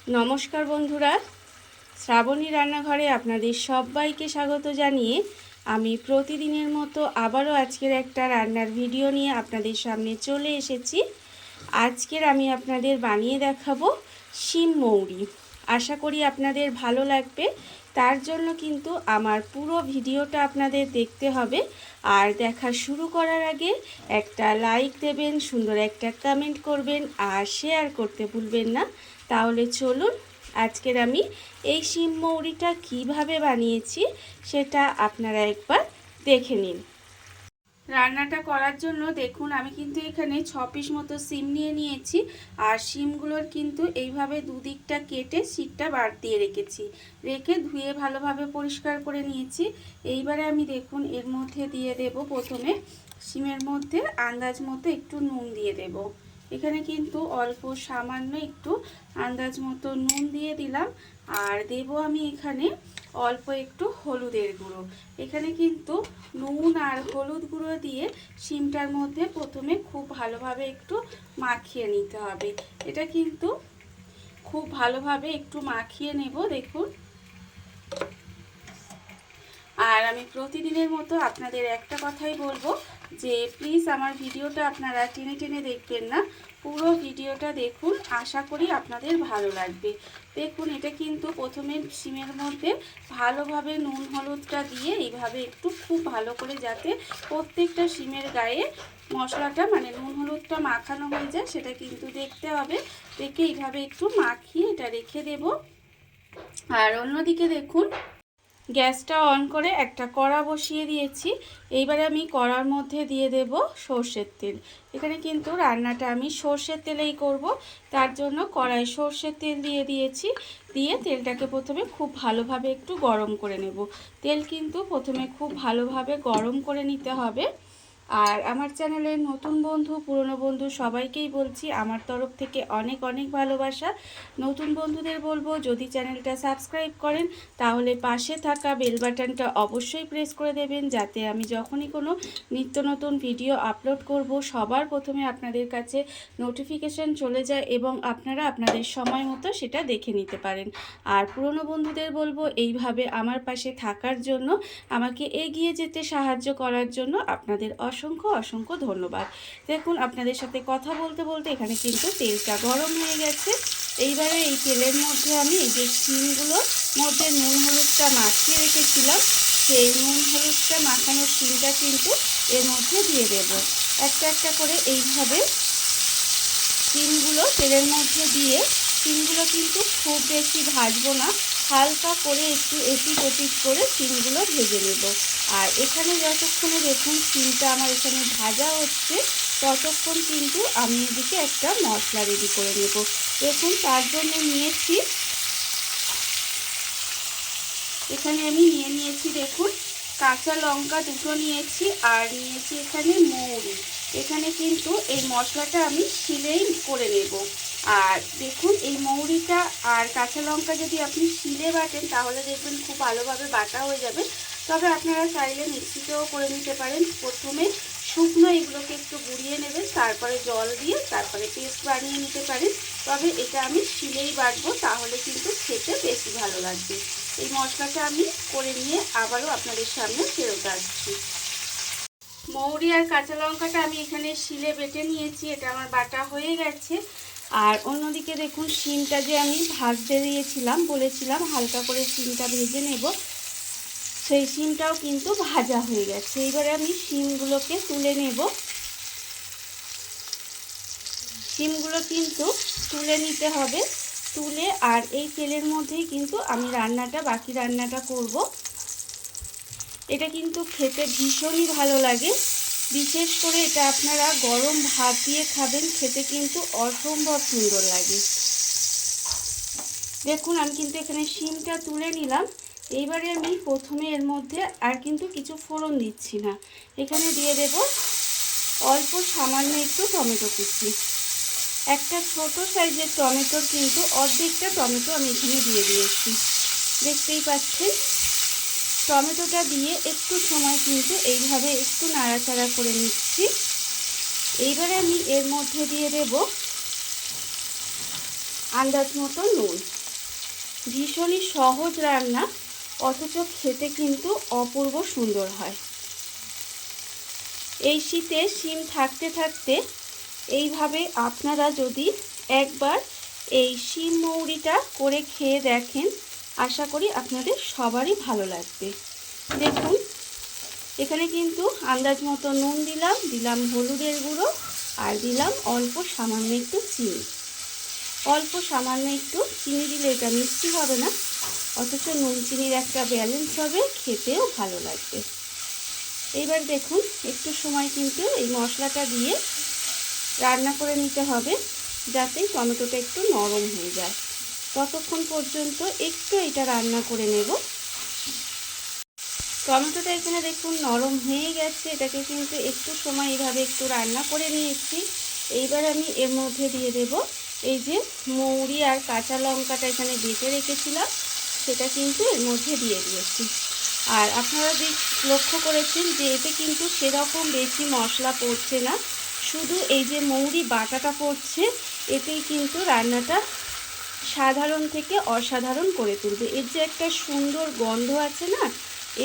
নমস্কার বন্ধুরা, শ্রাবণী রান্নাঘরে আপনাদের সবাইকে স্বাগত জানিয়ে আমি প্রতিদিনের মতো আবারও আজকের একটা রান্নার ভিডিও নিয়ে আপনাদের সামনে চলে এসেছি। আজকের আমি আপনাদের বানিয়ে দেখাবো শিম মৌরি। আশা করি আপনাদের ভালো লাগবে। তার জন্য কিন্তু আমার পুরো ভিডিওটা আপনাদের দেখতে হবে। আর দেখা শুরু করার আগে একটা লাইক দেবেন, সুন্দর একটা কমেন্ট করবেন আর শেয়ার করতে ভুলবেন না। তাহলে চলুন আজকের আমি এই শিম মৌরিটা কীভাবে বানিয়েছি সেটা আপনারা একবার দেখে নিন। রান্নাটা করার জন্য দেখুন আমি কিন্তু এখানে 6 পিস মতো শিম নিয়ে নিয়েছি। আর শিমগুলোর কিন্তু এইভাবে দুদিকটা কেটে সিটটা বাদ দিয়ে রেখে ধুয়ে ভালোভাবে পরিষ্কার করে নিয়েছি। এইবারে আমি দেখুন এর মধ্যে দিয়ে দেব, প্রথমে শিমের মধ্যে আন্দাজ মতো একটু নুন দিয়ে দেব। এখানে কিন্তু অল্প সামান্য একটু আন্দাজ মতো নুন দিয়ে দিলাম। আর দেব আমি এখানে অল্প একটু হলুদের গুঁড়ো। এখানে কিন্তু নুন আর হলুদ গুঁড়ো দিয়ে শিমটার মধ্যে প্রথমে খুব ভালোভাবে একটু মাখিয়ে নিতে হবে। এটা কিন্তু খুব ভালোভাবে একটু মাখিয়ে নেব। দেখুন, আর আমি প্রতিদিনের মতো আপনাদের একটা কথাই বলবো যে প্লিজ আমার ভিডিওটা আপনারা টেনে টেনে দেখবেন না, পুরো ভিডিওটা দেখুন। আশা করি আপনাদের ভালো লাগবে। দেখুন এটা কিন্তু প্রথমে শিমের মধ্যে ভালোভাবে নুন হলুদটা দিয়ে এইভাবে একটু খুব ভালো করে যাতে প্রত্যেকটা শিমের গায়ে মশলাটা মানে নুন হলুদটা মাখানো হয়ে যায় সেটা কিন্তু দেখতে হবে। দেখে এইভাবে একটু মাখিয়ে এটা রেখে দেব। আর অন্যদিকে দেখুন গ্যাসটা অন করে একটা কড়া বসিয়ে দিয়েছি। এইবারে আমি কড়ার মধ্যে দিয়ে দেব সর্ষের তেল। এখানে কিন্তু রান্নাটা আমি সর্ষের তেলেই করব, তার জন্য কড়ায় সর্ষের তেল দিয়ে দিয়েছি। দিয়ে তেলটাকে প্রথমে খুব ভালোভাবে একটু গরম করে নেব। তেল কিন্তু প্রথমে খুব ভালোভাবে গরম করে নিতে হবে। আর আমার চ্যানেলের নতুন বন্ধু পুরনো বন্ধু সবাইকেই বলছি আমার তরফ থেকে অনেক অনেক ভালোবাসা। নতুন বন্ধুদের বলবো যদি চ্যানেলটা সাবস্ক্রাইব করেন তাহলে পাশে থাকা বেল বাটনটা অবশ্যই প্রেস করে দেবেন, যাতে আমি যখনই কোনো নিত্য নতুন ভিডিও আপলোড করব সবার প্রথমে আপনাদের কাছে নোটিফিকেশান চলে যায় এবং আপনারা আপনাদের সময় মতো সেটা দেখে নিতে পারেন। আর পুরনো বন্ধুদের বলবো এইভাবে আমার পাশে থাকার জন্য, আমাকে এগিয়ে যেতে সাহায্য করার জন্য আপনাদের অসংখ্য অসংখ্য ধন্যবাদ। দেখুন আপনাদের সাথে কথা বলতে বলতে এখানে কিন্তু তেলটা গরম হয়ে গেছে। এইবারে এই তেলের মধ্যে আমি এই যে শিমগুলো মধ্যে নুন হলুদটা মাখিয়ে রেখেছিলাম সেই নুন হলুদটা মাখানোর শিমটা কিন্তু এর মধ্যে দিয়ে দেব। একটা একটা করে এইভাবে শিমগুলো তেলের মধ্যে দিয়ে, শিমগুলো কিন্তু খুব বেশি ভাজবো না, হালকা করে একটু এপিট ওপিট করে শিমগুলো ভেজে নেব। আর এখানে যতক্ষণে দেখুন শিমটা আমার এখানে ভাজা হচ্ছে ততক্ষণ কিন্তু আমি এদিকে একটা মশলা রেডি করে নেব। দেখুন তার জন্য নিয়েছি, এখানে আমি নিয়েছি দেখুন কাঁচা লঙ্কা দুটো নিয়েছি আর নিয়েছি এখানে মৌরি। এখানে কিন্তু এই মশলাটা আমি শিলেই করে নেব। আর দেখুন এই মৌরিটা আর কাঁচা লঙ্কা যদি আপনি শিলে বাটেন তাহলে দেখবেন খুব ভালোভাবে বাটা হয়ে যাবে। তবে আপনারা চাইলে মিক্সিতেও করে নিতে পারেন। প্রথমে শুকনো এগুলোকে একটু গুঁড়িয়ে নেবেন, তারপরে জল দিয়ে তারপরে পেস্ট বানিয়ে নিতে পারেন। তবে এটা আমি শিলেই বাটবো, তাহলে কিন্তু খেতে বেশি ভালো লাগবে। এই মশলাটা আমি করে নিয়ে আবারও আপনাদের সামনে ফেরত আসছি। মৌরি আর কাঁচা লঙ্কাটা আমি এখানে শিলে বেটে নিয়েছি, এটা আমার বাটা হয়ে গেছে। আর অন্যদিকে দেখুন শিমটা যে আমি ভাজতে দিয়েছিলাম, বলেছিলাম হালকা করে শিমটা ভেজে নেব, সেই শিমটাও কিন্তু ভাজা হয়ে গেছে। এবারে আমি শিমগুলোকে তুলে নেব। শিমগুলো কিন্তু তুলে নিতে হবে, তুলে আর এই তেলের মধ্যেই কিন্তু আমি বাকি রান্নাটা করব। এটা কিন্তু খেতে ভীষণই ভালো লাগে, বিশেষ করে এটা আপনারা গরম ভাত দিয়ে খাবেন, খেতে কিন্তু অসম্ভব সুন্দর লাগে। দেখুন আমি কিন্তু এখানে শিমটা তুলে নিলাম। এইবারে আমি প্রথমে এর মধ্যে আর কিন্তু কিছু ফোড়ন দিচ্ছি না, এখানে দিয়ে দেব অল্প সামান্য একটু টমেটো কুচি। একটা ছোট সাইজের টমেটোর কিন্তু অর্ধেকটা টমেটো আমি এখানে দিয়ে দিয়েছি, দেখতেই পাচ্ছেন। টমেটোটা দিয়ে একটু সময় কিন্তু এইভাবে একটু নাড়াচাড়া করে নিচ্ছি। এইবারে আমি এর মধ্যে দিয়ে দেব আন্দাজ মতো নুন। ভীষণই সহজ রান্না, অথচ খেতে কিন্তু অপূর্ব সুন্দর হয়। এই শীতে শিম থাকতে থাকতে এইভাবে আপনারা যদি একবার এই শিম মৌরিটা করে খেয়ে দেখেন, আশা করি আপনাদের সবারই ভালো লাগবে। দেখুন এখানে কিন্তু আন্দাজ মতো নুন দিলাম হলুদের গুঁড়ো, আর দিলাম অল্প সামান্য একটু চিনি। অল্প সামান্য একটু চিনি দিলে এটা মিষ্টি হবে না, অথচ নুন চিনির একটা ব্যালেন্স হবে, খেতেও ভালো লাগবে। এইবার দেখুন একটু সময় কিন্তু এই মশলাটা দিয়ে রান্না করে নিতে হবে, যাতে টমেটোটা একটু নরম হয়ে যায়। ততক্ষণ পর্যন্ত একটু এটা রান্না করে নেব। টমেটোটা এখানে দেখুন নরম হয়ে গেছে, এটাকে কিন্তু একটু সময় এইভাবে একটু রান্না করে নিয়েছি। এইবার আমি এর মধ্যে দিয়ে দেব এই যে মৌরি আর কাঁচা লঙ্কাটা এখানে বেটে রেখেছিলাম, সেটা কিন্তু এর মধ্যে দিয়ে দিয়েছি। আর আপনারা লক্ষ্য করেছেন যে এতে কিন্তু সেরকম বেশি মশলা পড়ছে না, শুধু এই যে মৌরি বাটাটা পড়ছে, এতেই কিন্তু রান্নাটা সাধারণ থেকে অসাধারণ করে তুলবে। এর যে একটা সুন্দর গন্ধ আছে না,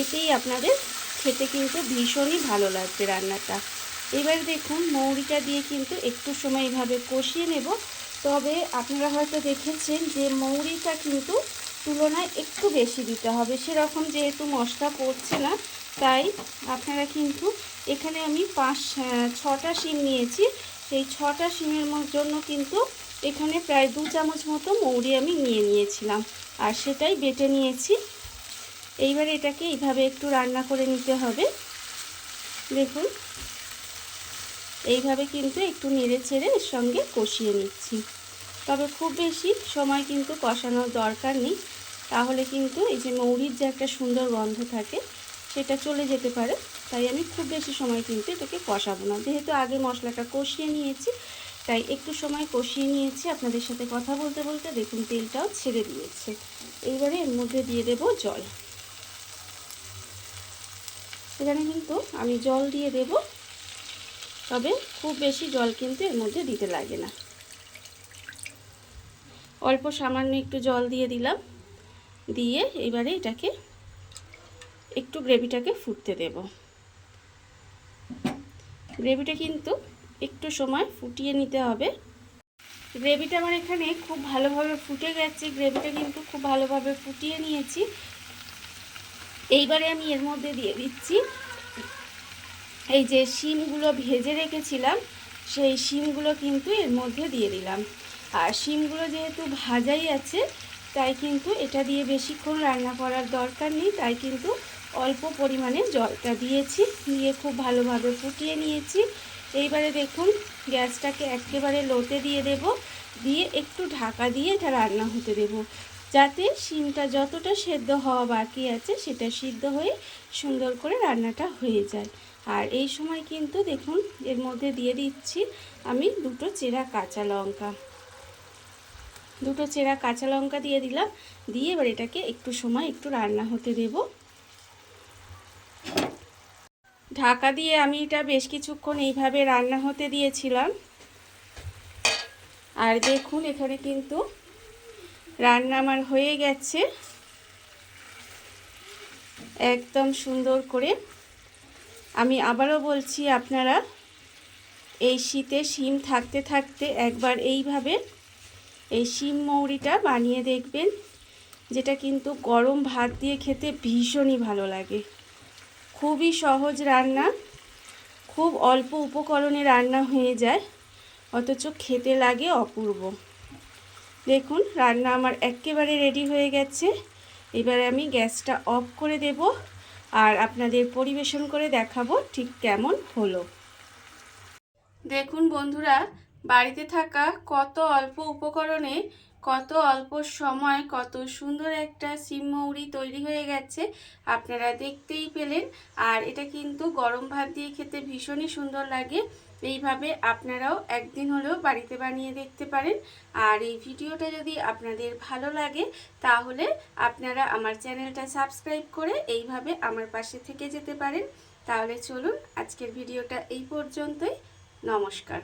এতেই আপনাদের খেতে কিন্তু ভীষণই ভালো লাগবে রান্নাটা। এবার দেখুন মৌরিটা দিয়ে কিন্তু একটু সময় এইভাবে কষিয়ে নেব। তবে আপনারা হয়তো দেখেছেন যে মৌরিটা কিন্তু তুলনায় একটু বেশি দিতে হবে, সেরকম যেহেতু মশলা পড়ছে না, তাই আপনারা কিন্তু এখানে আমি 5-6টা শিম নিয়েছি, সেই 6টা শিমের জন্য কিন্তু এখানে প্রায় 2 চামচ মতো মৌরি আমি নিয়েছিলাম, আর সেটাই বেটে নিয়েছি। এইবার এটাকে এইভাবে একটু রান্না করে নিতে হবে। দেখুন এইভাবে কিন্তু একটু নেড়ে চেড়ে এর সঙ্গে কষিয়ে নিচ্ছি। তবে খুব বেশি সময় কিন্তু কষানোর দরকার নেই, তাহলে কিন্তু এই যে মৌরির যে একটা সুন্দর গন্ধ থাকে সেটা চলে যেতে পারে। তাই আমি খুব বেশি সময় কিন্তু এটাকে কষাবো না, যেহেতু আগে মশলাটা কষিয়ে নিয়েছি, তাই একটু সময় কষিয়ে নিয়েছি। আপনাদের সাথে কথা বলতে বলতে দেখুন তেলটাও ছেড়ে দিয়েছে। এইবারে এর মধ্যে দিয়ে দেব জল। এখানে কিন্তু আমি জল দিয়ে দেব, তবে খুব বেশি জল কিন্তু এর মধ্যে দিতে লাগে না। অল্প সামান্য একটু জল দিয়ে দিলাম, দিয়ে এবারে এটাকে একটু গ্রেভিটাকে ফুটতে দেব। গ্রেভিটা কিন্তু একটু সময় ফুটিয়ে নিতে হবে। গ্রেভিটা আমার এখানে খুব ভালোভাবে ফুটে গেছে, গ্রেভিটা কিন্তু খুব ভালোভাবে ফুটিয়ে নিয়েছি। এইবারে আমি এর মধ্যে দিয়ে দিচ্ছি এই যে শিমগুলো ভেজে রেখেছিলাম, সেই শিমগুলো কিন্তু এর মধ্যে দিয়ে দিলাম। আর শিমগুলো যেহেতু ভাজাই আছে, তাই কিন্তু এটা দিয়ে বেশিক্ষণ রান্না করার দরকার নেই, তাই কিন্তু অল্প পরিমাণে জলটা দিয়েছি, দিয়ে খুব ভালোভাবে ফুটিয়ে নিয়েছি। এইবারে দেখুন গ্যাসটাকে একেবারে লোতে দিয়ে দেব, দিয়ে একটু ঢাকা দিয়ে এটা রান্না হতে দেব, যাতে শিমটা যতটা সেদ্ধ হওয়া বাকি আছে সেটা সিদ্ধ হয়ে সুন্দর করে রান্নাটা হয়ে যায়। আর এই সময় কিন্তু দেখুন এর মধ্যে দিয়ে দিচ্ছি আমি 2টো চেরা কাঁচা লঙ্কা। 2টো চেরা কাঁচা লঙ্কা দিয়ে দিলাম, দিয়ে এবার এটাকে একটু সময় একটু রান্না হতে দেব। ঢাকা দিয়ে আমি এটা বেশ কিছুক্ষণ এইভাবে রান্না হতে দিয়েছিলাম। আর দেখুন এখানে কিন্তু রান্না আমার হয়ে গেছে একদম সুন্দর করে। আমি আবারও বলছি, আপনারা এই শীতে শিম থাকতে থাকতে একবার এইভাবে এই শিম মৌরিটা বানিয়ে দেখবেন, যেটা কিন্তু গরম ভাত দিয়ে খেতে ভীষণই ভালো লাগে। খুবই সহজ রান্না, খুব অল্প উপকরণে রান্না হয়ে যায়, অথচ খেতে লাগে অপূর্ব। দেখুন রান্না আমার একেবারে রেডি হয়ে গেছে। এবারে আমি গ্যাসটা অফ করে দেব, আর আপনাদের পরিবেশন করে দেখাবো ঠিক কেমন হলো। দেখুন বন্ধুরা, বাড়িতে থাকা কত অল্প উপকরণে কত অল্প সময় কত সুন্দর একটা শিম মৌরি তৈরি হয়ে গেছে, আপনারা দেখতেই পেলেন। আর এটা কিন্তু গরম ভাত দিয়ে খেতে ভীষণই সুন্দর লাগে। এইভাবে আপনারাও একদিন হলেও বাড়িতে বানিয়ে দেখতে পারেন। আর এই ভিডিওটা যদি আপনাদের ভালো লাগে, তাহলে আপনারা আমার চ্যানেলটা সাবস্ক্রাইব করে এইভাবে আমার পাশে থেকে যেতে পারেন। তাহলে চলুন আজকের ভিডিওটা এই পর্যন্তই। নমস্কার।